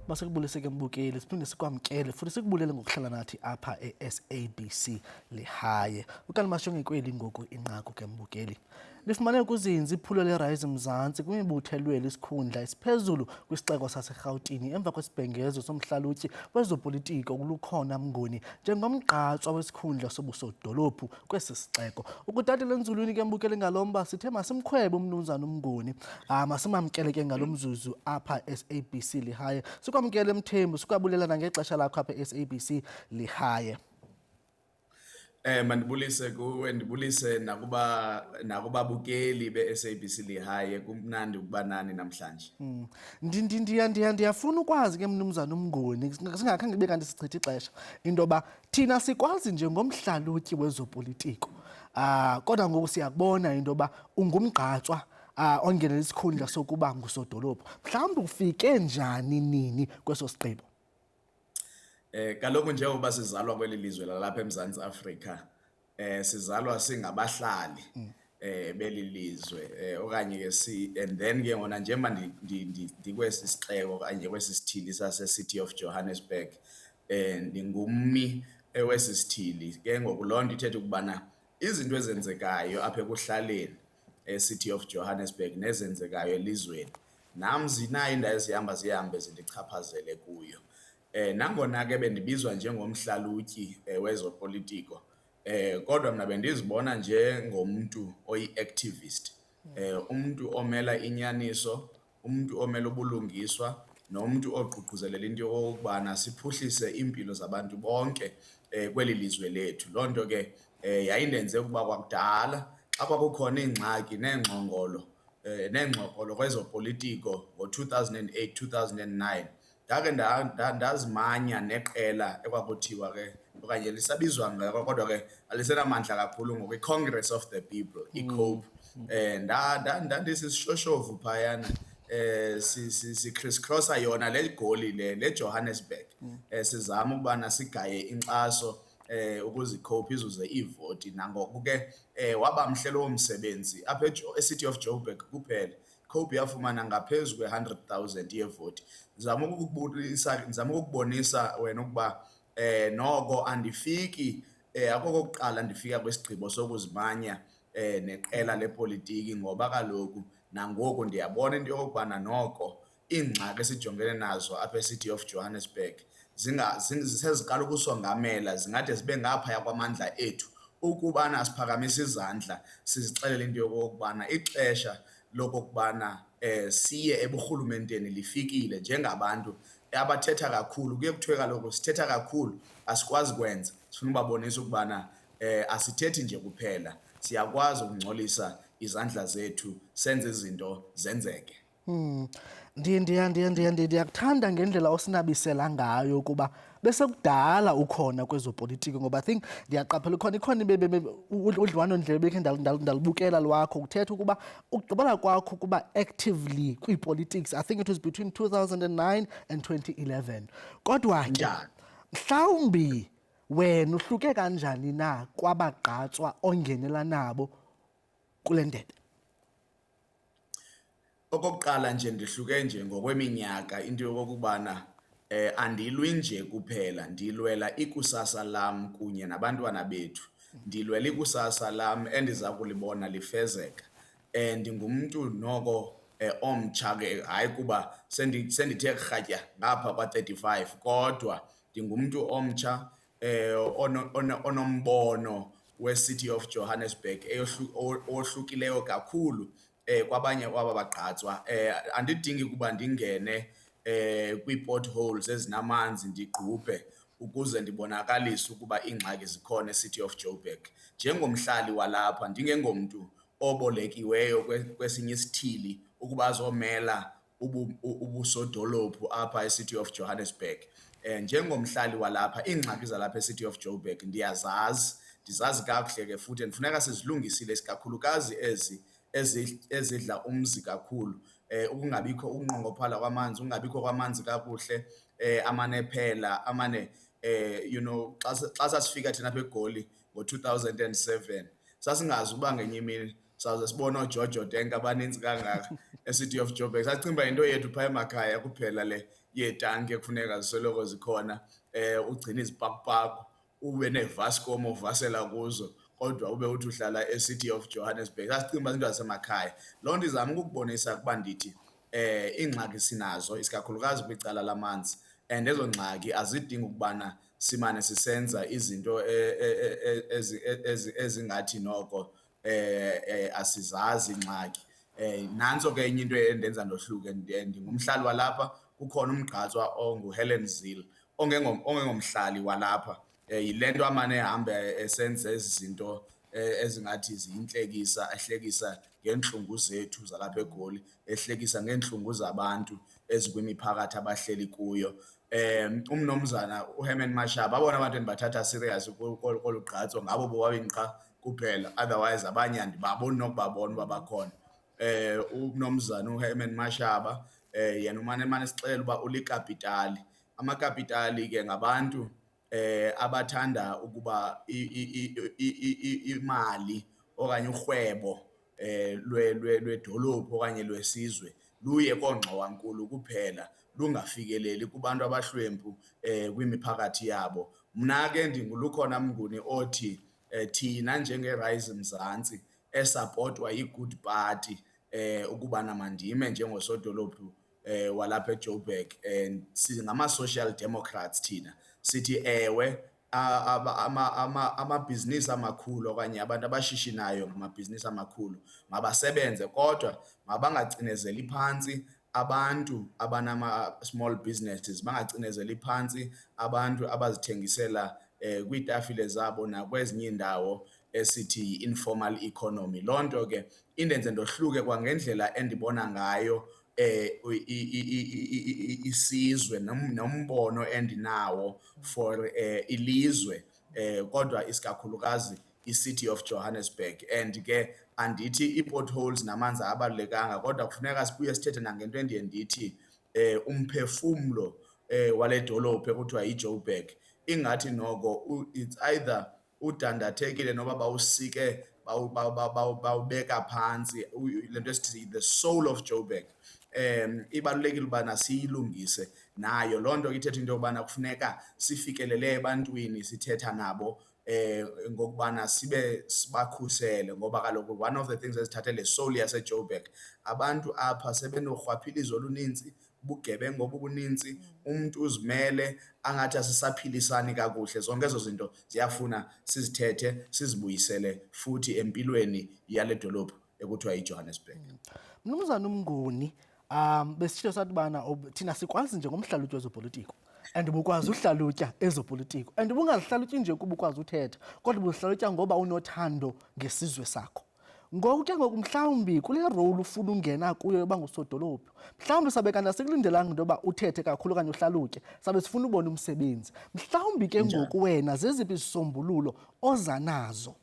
Masikubulise ke mbukeli, siphinde sikwamkele futhi sikubulele ngokuhlala nathi apha e-SABC Lihaye. Ukani Mashongekweni ngoku inqaku ke mbukeli. Lifumane kuzinzi iphulo leRise Mzantsi kwimibuthelweni isikhundla esiphezulu kwisixeko saseRhawutini emva kwesibhengezo somhlalutyi wezopolitiko olukhona Mnguni njengomgqatswa wesikhundla sobusodolophu kwesi sixeko. Ukutatela enzulwini ke mbukeli ngalomba sithe masimkhwebe umnumzana uMnguni. Masimamkele ke ngalomzuzu apha e-SABC Lihaye. Sikwamkele Mthembu, sikwabulela nangexesha lakho apha e-SABC Lihaye. Mandibulise kuwe, ndibulise nakubabukeli be-SABC Lihaye. Kumnandi ukuba nani namhlanje. Ndiyafuna ukwazi ke mnumzana uMnguni, singakhange ibe kanti sichitha ixesha, into yoba thina sikwazi njengomhlalutyi wezopolitiko, kodwa ngoku siyakubona into yoba ungumgqatswa ongenela isikhundla sokuba ngusodolophu. Mhlawumbi ufike njani nini kweso sigqibo? Kaloku njengoba sizalwa kweli lizwe lalapha eMzantsi Afrika, sizalwa singabahlali beli lizwe, okanye ke and then ke ngona njengoba ndikwesi sixeko okanye kwesi sithili sase-City of Johannesburg, ndingummi wesi sithili. Ke ngoku loo nto ithetha ukubana izinto ezenzekayo apha ekuhlaleni e-City of Johannesburg nezenzekayo elizweni, nam zinayo indawo ezihamba zihambe zindichaphazele kuyo. Nangona ke bendibizwa njengomhlalutyi wezopolitiko, kodwa mna bendizibona njengomntu oyi-activist, umntu omela inyaniso, umntu omela ubulungiswa, nomntu oququzelela into yokokubana siphuhlise iimpilo zabantu bonke kweli lizwe lethu. Loo nto ke yayindenze ukuba kwakudala xa kwakukhona iingxaki neengxokolo kwezopolitiko ngo-2008, 2009, ndake ndazimanya neqela ekwakuthiwa ke okanye lisabizwa ngako kodwa ke alisenamandla kakhulu ngoku, i-Congress of the People, i-COPE. Ndandisisishoshovu phayana, si-criss-crosser yona le goli le Johannesburg, sizama ukubana sigaye inkxaso ukuze i-COPE izuze iivoti. Nangoku ke waba mhle lowo msebenzi apha e-City of Joburg kuphela. COPE yafumana ngaphezu kwe-100,000 yeevoti. Ndizama ukukubonisa wena ukuba noko andifiki, akokokuqala ndifika kwisigqibo sokuzimanya neqela lepolitiki, ngoba kaloku nangoku ndiyabona into yokokubana noko iingxaki esijongene nazo apha e-City of Johannesburg seziqala ukusongamela, zingade zibe ngaphaya kwamandla ethu ukubana siphakamise izandla sizixelele into yokokubana ixesha lokokubana siye eburhulumenteni lifikile njengabantu abathetha kakhulu. Kuye kuthiwe kaloku sithetha kakhulu asikwazi kwenza. Sifuna ubabonisa ukubana asithethi nje kuphela, siyakwazi ukungcolisa izandla zethu senze izinto zenzeke. Ndiyakuthanda ngendlela osinabisela ngayo ukuba besekudala ukhona kwezopolitiko, ngoba I think ndiyaqaphela ikhona udliwano-ndlebe bekhe ndalubukela lwakho kuthetha ukuba ukugqibela kwakho ukuba actively kwi-politics, I think it was between 2009 and 2011. Kodwa ke mhlawumbi wena uhluke kanjani na kwabagqatswa ongenela nabo kule ndebe? Okokuqala nje ndihluke nje ngokweminyaka, into yokokubana andilwi nje kuphela, ndilwela ikusasa lam kunye nabantwana bethu. Ndilwela ikusasa lam endiza kulibona lifezeka. Ndingumntu noko omtsha ke, hayi kuba sendithe rhatya ngapha kwa-35, kodwa ndingumntu omtsha onombono we-City of Johannesburg ohlukileyo kakhulu kwabanye kwaba bagqatswa. Andidingi ukuba ndingene kwii-potholes ezinamanzi ndigqubhe ukuze ndibonakalise ukuba iingxaki zikhona e-City of Joburg. Njengomhlali walapha, ndingengomntu obolekiweyo kwesinye isithili ukuba azomela ubusodolophu apha e-City of Johannesburg. Njengomhlali walapha, iingxaki zalapha e-City of Joburg ndizazi kakuhle ke, futhi ndifuneka sizilungisile, isikakhulukazi ezidla umzi kakhulu. Ukungabikho ukunqongophala kwamanzi, ukungabikho kwamanzi kakuhle, amanephela, xa sasifika thina apha eGoli ngo-2007, sasingazi uba ngenye imini sawuze sibone ooJojo Tenk abanintsi kangaka e-City of Joburg. Sacinga uba yinto yethu phaa emakhaya kuphela le yetanki ekufuneka zisoloko zikhona, ugcina izipakupako, ube neVascom ovasela kuzo, kodwa ube uthi uhlala eCity of Johannesburg. Asicinga uba zinto zasemakhaya. Loo nto izama ukukubonisa ukuba ndithi iingxaki sinazo isikakhulukazi kwicala lamanzi, and ezo ngxaki azidingi ukubana simane sisenza izinto ezingathi noko asizazi ingxaki. Nantso ke enye into endenza ndohluke, ndingumhlali walapha, kukhona umgqatswa onguHelen Zille ongengomhlali walapha. Yile nto amane ehambe esenza ezi zinto ezingathi ziyintlekisa, ehlekisa ngeentlungu zethu zalapha eGoli, ehlekisa ngeentlungu zabantu ezikwimiphakathi abahleli kuyo. Umnumzana uHerman Mashaba, abona abantu endibathatha serious kolu gqatso ngabo bobabini qha kuphela, otherwise abanye andibaboni nokubabona uba bakhona. Umnumzana uHerman Mashaba yena umane esixelela uba ulikapitali. Amakapitali ke ngabantu abathanda ukuba imali okanye urhwebo lwedolophu okanye lwesizwe luye koongxowankulu kuphela, lungafikeleli kubantu abahlwempu kwimiphakathi yabo. Mna ke lukhona mnguni othi thina njengeRise Mzansi esapotwa yiGood Party ukubana mandime njengosodolophu walapha eJoburg, singama-social democrats thina. Sithi ewe amabhizinisi amakhulu okanye abantu abashishinayo ngamabhizinisi amakhulu mabasebenze, kodwa mabangacinezeli phantsi abantu abanama-small businesses, bangacinezeli phantsi abantu abazithengisela kwiitafile zabo nakwezinye iindawo esithi yi-informal economy. Loo nto ke indenze ndohluke kwangendlela endibona ngayo isizwe nombono endinawo for ilizwe, kodwa isikakhulukazi iCity of Johannesburg. And ke andithi ii-potholes namanzi abalulekanga, kodwa kufuneka sibuye sithethe nangento endiye ndithi umphefumlo wale dolophu ekuthiwa yiJoburg, ingathi noko it's either udandathekile noba bawusike bawubeka phantsi, le nto esithi the soul of Joburg. Ibalulekile ubana siyilungise nayo. Loo nto ithetha into yokubana kufuneka sifikelele ebantwini, sithetha nabo ngokubana sibakhusele, ngoba kaloku one of the things ezithathe le soul yaseJoburg, abantu apha sebenorhwaphilizo oluninzi, ubugebengu obunintsi, umntu uzimele angathi asisaphilisani kakuhle. Zonke ezo zinto ziyafuna sizithethe, sizibuyisele futhi empilweni yale dolophu ekuthiwa yiJohannesburg. Mnumzana uMnguni, besitsho sathi bana thina sikwazi njengomhlalutyi wezopolitiko, and bukwazi uhlalutya ezopolitiko, and bungazihlalutyi nje kuba ukwazi uthetha, kodwa buhlalutya ngoba unothando ngesizwe sakho. Ngoku ke ngoku mhlawumbi kule role ufuna ungena kuyo yoba ngusodolophu, mhlawumbi sabe kanti asikulindelanga into yoba uthethe kakhulu okanye uhlalutye, sabe sifuna ubona umsebenzi. Mhlawumbi ke ngoku wena zeziphi izisombululo oza nazo?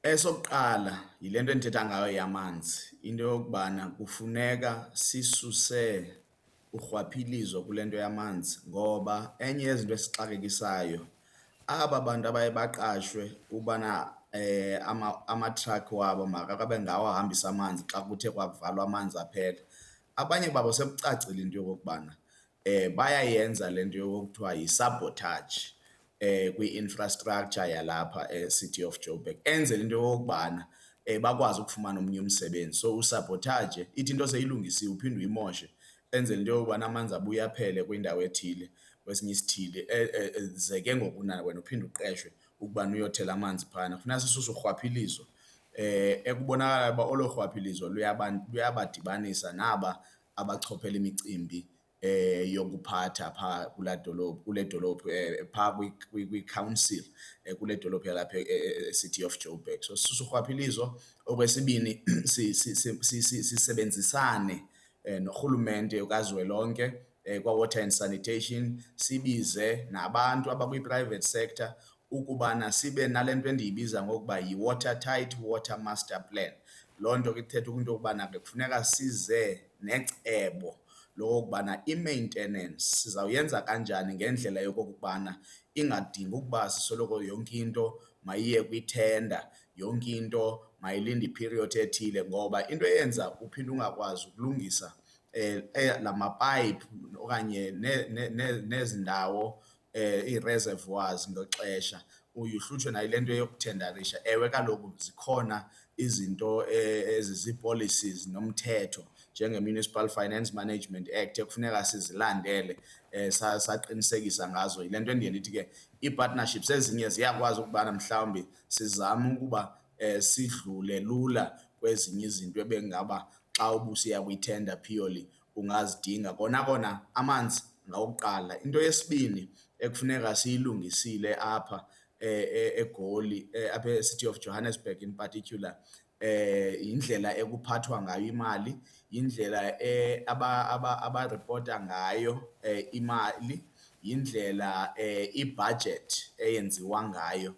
Esokuqala yile nto endithetha ngayo yamanzi, into yokubana kufuneka sisuse urhwaphilizo kule nto yamanzi, ngoba enye yezinto esixakekisayo, aba bantu abaye baqashwe ubana ama-truck wabo makabe ngawo ahambisa amanzi xa kuthe kwavalwa amanzi aphela, abanye babo sebucacile into yokokubana bayayenza le nto yokuthiwa yi-sabotage kwi-infrastructure yalapha eCity of Joburg, enzela into yokubana bakwazi ukufumana omnye umsebenzi. So usabotage ithi into seyilungisiwe uphinde uyimoshe, enzela into yokubana amanzi abuye aphele kwindawo ethile kwesinye isithili, ze ke ngoku wena uphinde uqeshwe ukubana uyothela amanzi phana. Kufuneka sisuse urhwaphilizo ekubonakala uba olo rhwaphilizo luyabadibanisa naba abachophela imicimbi yokuphatha phaa kule dolophu phaa kwi-council kule dolophu yalapha eCity of Joburg. So sisuse urhwaphilizo. Okwesibini, sisebenzisane norhulumente kazwelonke kwa-water and sanitation, sibize nabantu abakwi-private sector ukubana sibe nale nto endiyibiza ngokuba yi-watertight water master plan. Loo nto ke ithetha into yokubana ke kufuneka size necebo lokubana i-maintenance sizawuyenza kanjani ngendlela yokokubana ingadingi ukuba sisoloko yonke into mayiye kwithenda, yonke into mayilinde iperiod ethile, ngoba into eyenza uphinde ungakwazi ukulungisa lamapipe okanye nezindawo ii-reservoirs ngoxesha uhlutshwe nayo le nto yokutenderisha. Ewe kaloku zikhona izinto ezizii-policies nomthetho njenge-Municipal Finance Management Act ekufuneka sizilandele saqinisekisa ngazo. Yile nto endiye ndithi ke ii-partnerships ezinye ziyakwazi ukubana mhlawumbi sizame ukuba sidlule lula kwezinye izinto ebengaba xa ubusiya kwi-tender purely ungazidinga. Kona amanzi ngawokuqala. Into yesibini ekufuneka siyilungisile apha eGoli apha e-City of Johannesburg in particular indlela ekuphathwa ngayo imali, indlela abaripota ngayo imali, indlela i-budget eyenziwa ngayo.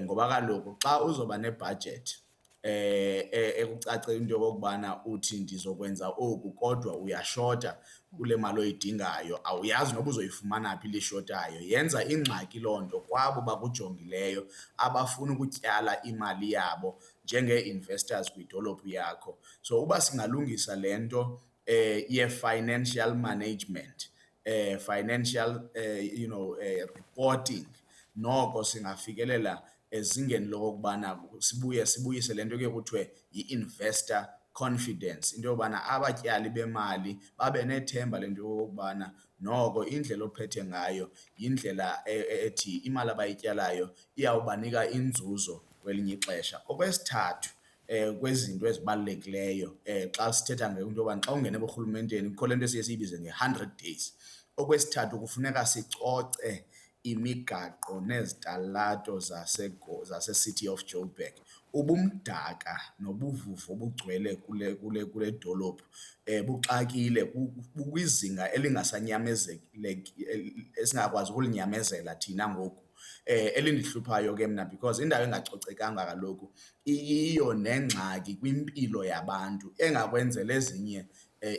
Ngoba kaloku xa uzoba ne-budget ekucace into yokokubana uthi ndizokwenza oku kodwa uyashota kule mali oyidingayo, awuyazi noba uzoyifumana phi lishotayo. Yenza ingxaki loo nto kwabo bakujongileyo abafuna ukutyala imali yabo njengee-investors kwidolophu yakho. So uba singalungisa le nto ye-financial management, financial reporting, noko singafikelela ezingeni lokokubana sibuyise le nto ke kuthiwe yi-investor confidence, into yobana abatyali bemali babe nethemba lento yokokubana noko indlela ophethe ngayo yindlela ethi imali abayityalayo iyawubanika inzuzo kwelinye ixesha. Okwesithathu, kwezinto ezibalulekileyo xa sithetha ngento yobana xa ungene eburhulumenteni kukho le nto siye siyibize nge-100 days. Okwesithathu, kufuneka sicoce imigaqo nezitalato zase-City of Joburg. Ubumdaka nobuvuvu obugcwele kule dolophu buxakile, bukwizinga esingakwazi ukulinyamezela thina ngoku. Elindihluphayo ke mna because indawo engacocekanga kaloku iyiyo nengxaki kwimpilo yabantu engakwenzela ezinye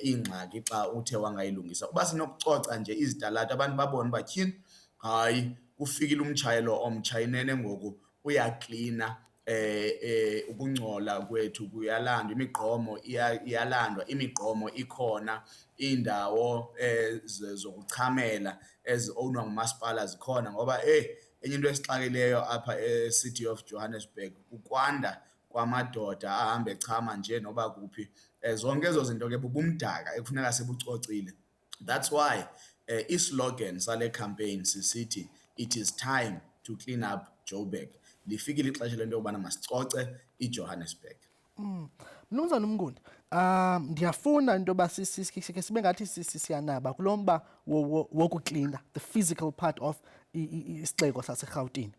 iingxaki xa uthe wangayilungisa. Uba sinokucoca nje izitalato abantu babone uba tyhini, hayi kufikile umtshayelo omtsha inene ngoku uyaklina, ukungcola kwethu kuyalandwa, imigqomo iyalandwa, imigqomo ikhona, iindawo zokuchamela ezi-ownwa ngumasipala zikhona. Ngoba enye into esixakileyo apha e-City of Johannesburg kukwanda kwamadoda ahamba echama nje noba kuphi. Zonke ezo zinto ke bubumdaka ekufuneka sibucocile. That's why islogan sale campaign sisithi it is time to clean up Joburg. Lifikile ixesha lento yobana masicoce iJohannesburg. Mnumzana uMngundi, ndiyafuna into yoba sibe ngathi siyanaba kulo mba wokuklina, the physical part of isixeko saseRhawutini.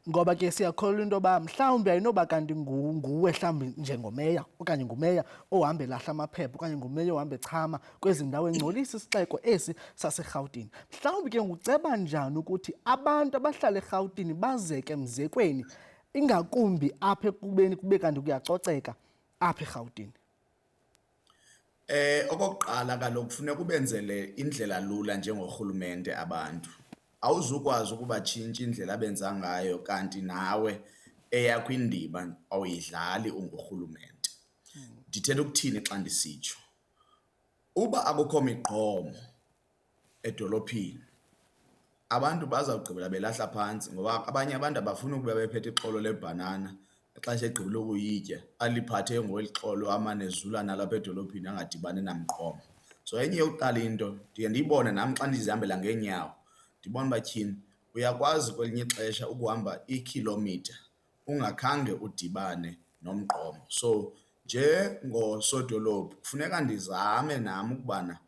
Ngoba ke siyakholwa into yoba mhlawumbi ayinoba kanti nguwe mhlawumbi njengomeya okanye ngumeya ohamba elahla amaphepha okanye ngumeya ohamba echama kwezi ndawo engcolisa isixeko esi saseRhawutini. Mhlawumbi ke nguceba njani ukuthi abantu abahlala eRhawutini bazeke mzekweni, ingakumbi apha ekubeni kube kanti kuyacoceka apha eRhawutini? Okokuqala kaloku kufuneka ubenzele indlela lula njengorhulumente abantu. Awuzukwazi ukubatshintsha indlela abenza ngayo kanti nawe eyakho indima awuyidlali ungurhulumente. Ndithetha ukuthini xa ndisitsho? Uba akukho migqomo edolophini, abantu bazawugqibela belahla phantsi ngoba abanye abantu abafuni ukuba bephethe ixolo lebhanana xesha egqibile ukuyitya aliphathe ngeli xolo amane ezula nalo apha edolophini angadibani namgqomo. So enye yokuqala into ndiye ndiyibone nam xa ndizihambela ngeenyawo, ndibona uba tyhini uyakwazi kwelinye ixesha ukuhamba iikhilomitha ungakhange udibane nomgqomo. So njengosodolophu kufuneka ndizame nam ukubana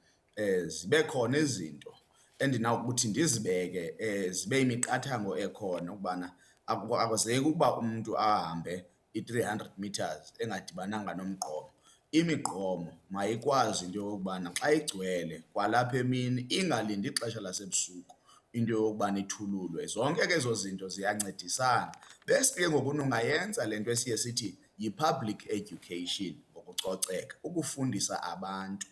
zibe khona izinto endinawukuthi ndizibeke zibe imiqathango ekhona ukubana akwazeki ukuba umntu ahambe i-300 meters engadibananga nomgqomo. Imigqomo mayikwazi into yokubana xa igcwele kwalapha emini ingalindi ixesha lasebusuku into yokubana ithululwe. Zonke ke ezo zinto ziyancedisana. Bese ke ngoku ungayenza le nto esiye sithi yi-public education ngokucoceka, ukufundisa abantu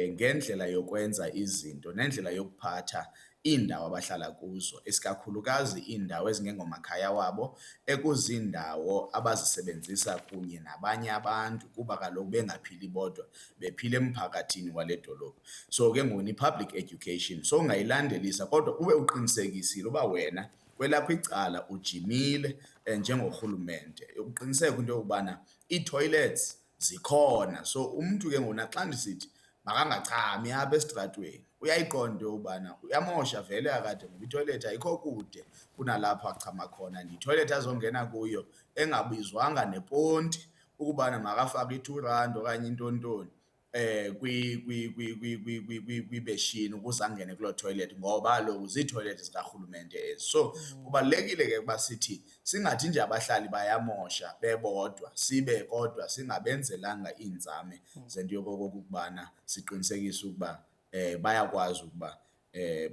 ngendlela yokwenza izinto nendlela yokuphatha iindawo abahlala kuzo, isikakhulukazi iindawo ezingengomakhaya wabo, ekuziindawo abazisebenzisa kunye nabanye abantu kuba kaloku bengaphili bodwa, bephila emphakathini wale dolophu. So ke ngoku i-public education so ungayilandelisa kodwa ube uqinisekisile uba wena kwelakho icala ujimile njengorhulumente, uqiniseke into yokubana ii-toilets zikhona. So umntu ke ngoku naxa ndisithi makangachami apha esitratweni, uyayiqonda into yokubana uyamosha vele akade ngoba itoilet ayikho kude kunalapho achama khona, ndiyitoilet azongena kuyo engabizwanga neponti ukubana makafake i-R2 okanye intontoni kwibeshini ukuze angene kuloo toilet, ngoba kaloku ziitoilet zikarhulumente ezi. So kubalulekile ke ukuba sithi singathi nje abahlali bayamosha bebodwa, sibe kodwa singabenzelanga iinzame zento yokokubana siqinisekise ukuba bayakwazi ukuba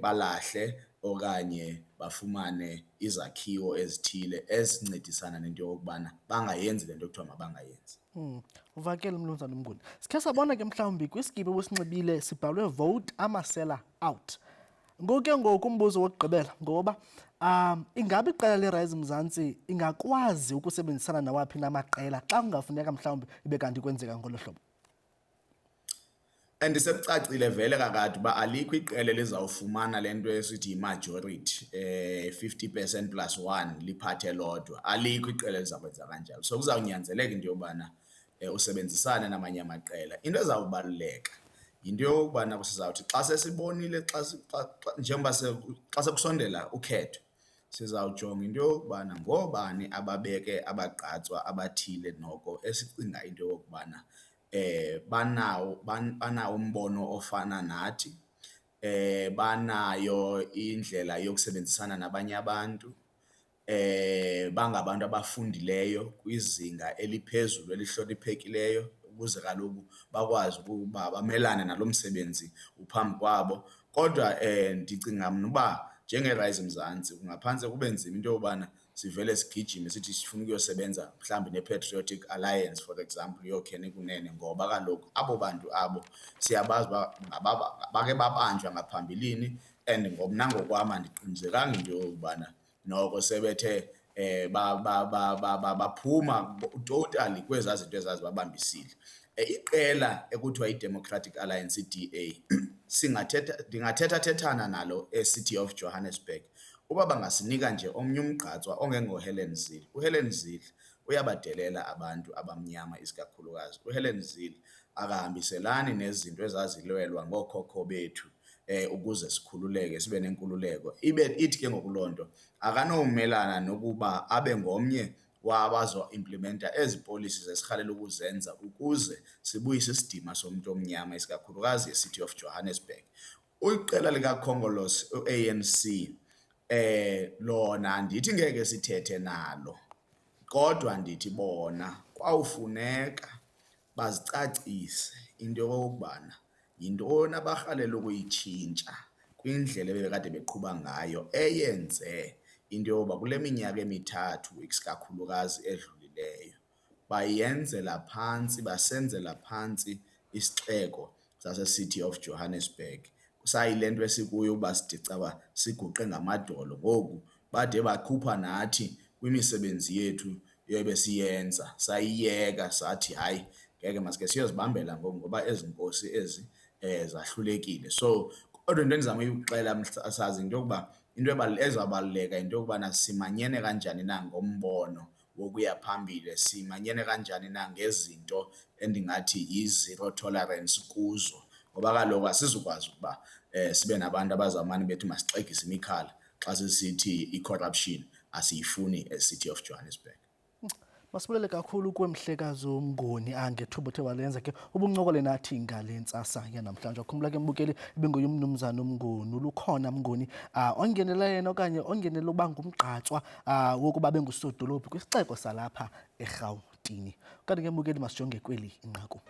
balahle okanye bafumane izakhiwo ezithile ezincedisana nento yokubana bangayenzi le nto kuthiwa mabangayenzi. Uvakele Mnumzana Mnguni. Sikhe sabona ke mhlawumbi kwisikipa obusinxibile sibhalwe vote amasela out. Ngoku umbuzo wokugqibela ngoba ingabe iqela leRise Mzansi ingakwazi ukusebenzisana nawaphi namaqela xa kungafuneka mhlawumbi ibe kanti kwenzeka ngolo hlobo? Ndisebucacile vele kakade uba alikho iqela lizawufumana le nto esithi yi-majority 50% plus 1 liphathe lodwa. Alikho iqela elizakwenza kanjalo. So kuzawunyanzeleka into yobana usebenzisane namanye amaqela. Into ezawubaluleka yinto yokubana sizawuthi xa sesibonile njengoba xa sekusondela ukhetho, sizawujonga into yokubana ngoobani ababeke abagqatswa abathile noko esicinga into yokubana banawo umbono ofana nathi, banayo indlela yokusebenzisana nabanye abantu, bangabantu abafundileyo kwizinga eliphezulu elihloniphekileyo ukuze kaloku bakwazi ukuba bamelane nalo msebenzi uphambi kwabo. Kodwa ndicinga mna uba njengeRise Mzansi kungaphantse kube nzima into yobana sivele sigijime sithi sifuna ukuyosebenza mhlawumbi nePatriotic Alliance for example uyokhena kunene, ngoba kaloku abo bantu abo siyabazi uba bake babanjwa ngaphambilini and mna ngokwam andiqinisekanga into yokubana noko sebethe baphuma totally kwezaa zinto ezazibabambisile. Iqela ekuthiwa i-Democratic Alliance, i-DA, ndingathethathethana nalo eCity of Johannesburg uba bangasinika nje omnye umgqatswa ongengoHelen Zille. UHelen Zille uyabadelela abantu abamnyama isikakhulukazi. UHelen Zille akahambiselani nezinto ezazilwelwa ngookhokho bethu ukuze sikhululeke, sibe nenkululeko. Ithi ke ngoku loo nto akanomelana nokuba abe ngomnye wabazo-implementa ezi policies esirhalela ukuzenza ukuze sibuyise isidima somntu omnyama isikakhulukazi eCity of Johannesburg. Iqela likaKhongolose, u-ANC, lona andithi ngeke sithethe nalo, kodwa ndithi bona kwawufuneka bazicacise into yokokubana yintoni abarhalela ukuyitshintsha kwindlela ebekade beqhuba ngayo eyenze into yoba kule minyaka emithathu isikakhulukazi edlulileyo bayenzela phantsi, basenzela phantsi isixeko saseCity of Johannesburg. Sayile nto esikuyo uba sithi caba siguqe ngamadolo, ngoku bade bakhupha nathi kwimisebenzi yethu ebesiyenza, sayiyeka sathi hayi ngeke masike siyozibambela ngoku ngoba ezi nkosi ezi zahlulekile. So kodwa into endizama uyixela mhlasazi into yokuba into ezabaluleka into yokubana simanyene kanjani na ngombono wokuya phambili, simanyene kanjani na ngezinto endingathi yi-zero tolerance kuzo, ngoba kaloku asizukwazi ukuba sibe nabantu abazawumane bethi masixegise imikhala xa sisithi i-corruption asiyifuni eCity of Johannesburg. Masibulele kakhulu kuwe Mhlekazi Mnguni ngethuba othe walenza ke ubuncokole nathi ngale ntsasa yanamhlanje. Wakhumbula ke mbukeli ibinguye uMnumzana Mnguni, lukhona Mnguni ongenela yena okanye ongenela uba ngumgqatswa wokuba bengusodolophu kwisixeko salapha eRhawutini. Kanti ke mbukeli masijonge kweli inqaku.